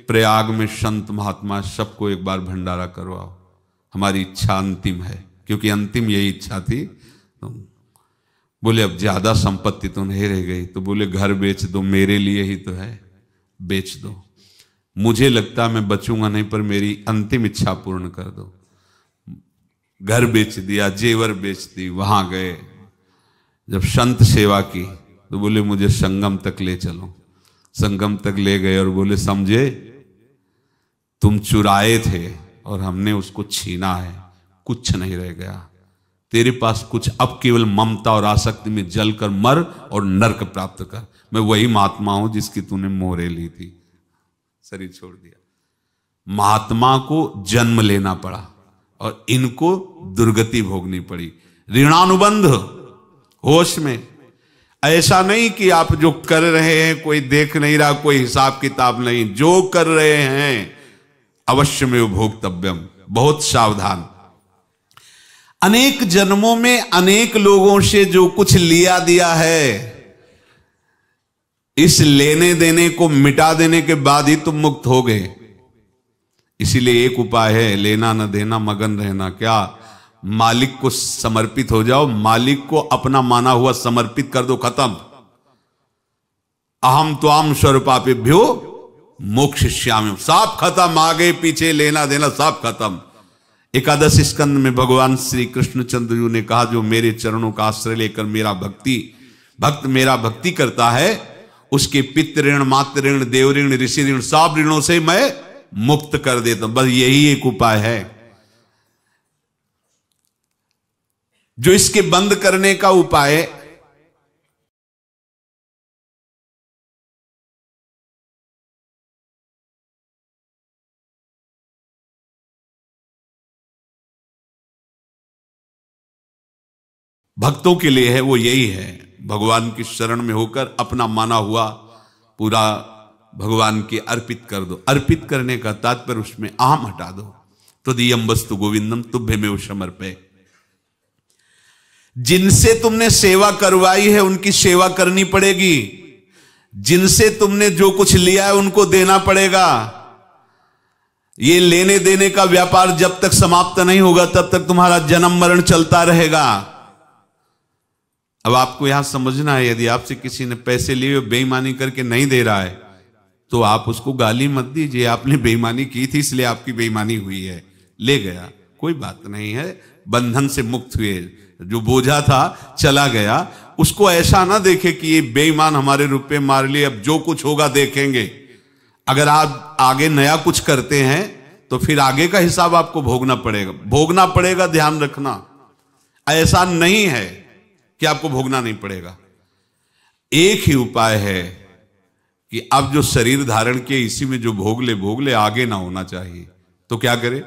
प्रयाग में संत महात्मा सबको एक बार भंडारा करवाओ, हमारी इच्छा अंतिम है, क्योंकि अंतिम यही इच्छा थी। तो बोले अब ज्यादा संपत्ति तो नहीं रह गई, तो बोले घर बेच दो, मेरे लिए ही तो है, बेच दो। मुझे लगता मैं बचूंगा नहीं, पर मेरी अंतिम इच्छा पूर्ण कर दो। घर बेच दिया, जेवर बेच दी। वहां गए, जब संत सेवा की तो बोले मुझे संगम तक ले चलो। संगम तक ले गए और बोले समझे तुम चुराए थे और हमने उसको छीना है, कुछ नहीं रह गया तेरे पास कुछ, अब केवल ममता और आसक्ति में जलकर मर और नरक प्राप्त कर। मैं वही महात्मा हूं जिसकी तूने मोहरे ली थी, शरीर छोड़ दिया। महात्मा को जन्म लेना पड़ा और इनको दुर्गति भोगनी पड़ी। ऋणानुबंध, होश में। ऐसा नहीं कि आप जो कर रहे हैं कोई देख नहीं रहा, कोई हिसाब किताब नहीं, जो कर रहे हैं अवश्य में भोक्तव्यम, बहुत सावधान। अनेक जन्मों में अनेक लोगों से जो कुछ लिया दिया है, इस लेने देने को मिटा देने के बाद ही तुम मुक्त हो गए। इसीलिए एक उपाय है, लेना न देना मगन रहना। क्या? मालिक को समर्पित हो जाओ, मालिक को अपना माना हुआ समर्पित कर दो, खत्म। अहम त्वाम स्वरूपापेभ्यो मोक्षयिष्यामि, सब खत्म। आगे पीछे लेना देना सब खत्म। एकादश स्कंद में भगवान श्री कृष्णचंद्र जी ने कहा, जो मेरे चरणों का आश्रय लेकर भक्त मेरा भक्ति करता है, उसके पितृ ऋण, मातृ ऋण, देव ऋण, ऋषि ऋण, सब ऋणों से मैं मुक्त कर देता हूं। बस यही एक उपाय है जो इसके बंद करने का उपाय। भक्तों के लिए है, वो यही है, भगवान की शरण में होकर अपना माना हुआ पूरा भगवान के अर्पित कर दो। अर्पित करने का तात्पर्य उसमें अहम हटा दो। त्वदीयं वस्तु गोविंदम तुभ्यमेव समर्पये। जिनसे तुमने सेवा करवाई है उनकी सेवा करनी पड़ेगी, जिनसे तुमने जो कुछ लिया है उनको देना पड़ेगा। ये लेने देने का व्यापार जब तक समाप्त नहीं होगा तब तक तुम्हारा जन्म मरण चलता रहेगा। अब आपको यहां समझना है, यदि आपसे किसी ने पैसे लिए बेईमानी करके नहीं दे रहा है तो आप उसको गाली मत दीजिए, आपने बेईमानी की थी इसलिए आपकी बेईमानी हुई है, ले गया, कोई बात नहीं है, बंधन से मुक्त हुए, जो बोझा था चला गया। उसको ऐसा ना देखे कि ये बेईमान हमारे रुपए मार लिए, अब जो कुछ होगा देखेंगे। अगर आप आगे नया कुछ करते हैं तो फिर आगे का हिसाब आपको भोगना पड़ेगा, ध्यान रखना। ऐसा नहीं है कि आपको भोगना नहीं पड़ेगा। एक ही उपाय है कि अब जो शरीर धारण किए इसी में जो भोग ले, आगे ना होना चाहिए। तो क्या करे?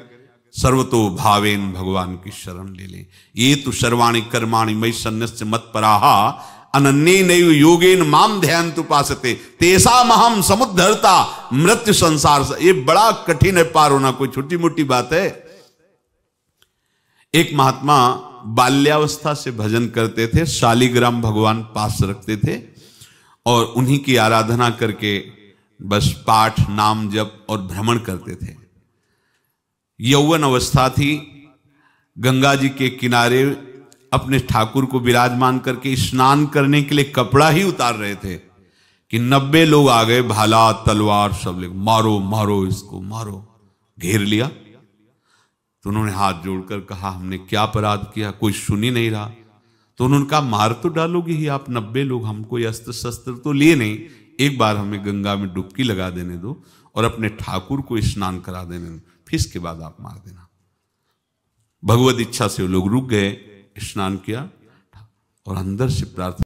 सर्वतो भावेन भगवान की शरण ले ले। ये तो सर्वाणि कर्माणि मयि सन्न्यस्य मत्पराहा अनन्येनैव योगेन माम ध्यायन्तु उपासते तेषाम् अहं समुद्धर्ता मृत्यु संसार से। ये बड़ा कठिन है पार होना, कोई छोटी मोटी बात है। एक महात्मा बाल्यावस्था से भजन करते थे, शालिग्राम भगवान पास रखते थे और उन्हीं की आराधना करके बस पाठ, नाम, जप और भ्रमण करते थे। यौवन अवस्था थी, गंगा जी के किनारे अपने ठाकुर को विराजमान करके स्नान करने के लिए कपड़ा ही उतार रहे थे कि 90 लोग आ गए, भाला तलवार सब लेकर, मारो मारो इसको मारो, घेर लिया। तो उन्होंने हाथ जोड़कर कहा, हमने क्या अपराध किया? कोई सुन ही नहीं रहा। तो उन्होंने कहा, मार तो डालोगे ही आप, 90 लोग, हम कोई अस्त्र शस्त्र तो लिए नहीं, एक बार हमें गंगा में डुबकी लगा देने दो और अपने ठाकुर को स्नान करा देने दो, फिर इसके बाद आप मार देना। भगवत इच्छा से वो लोग रुक गए, स्नान किया और अंदर से प्रार्थना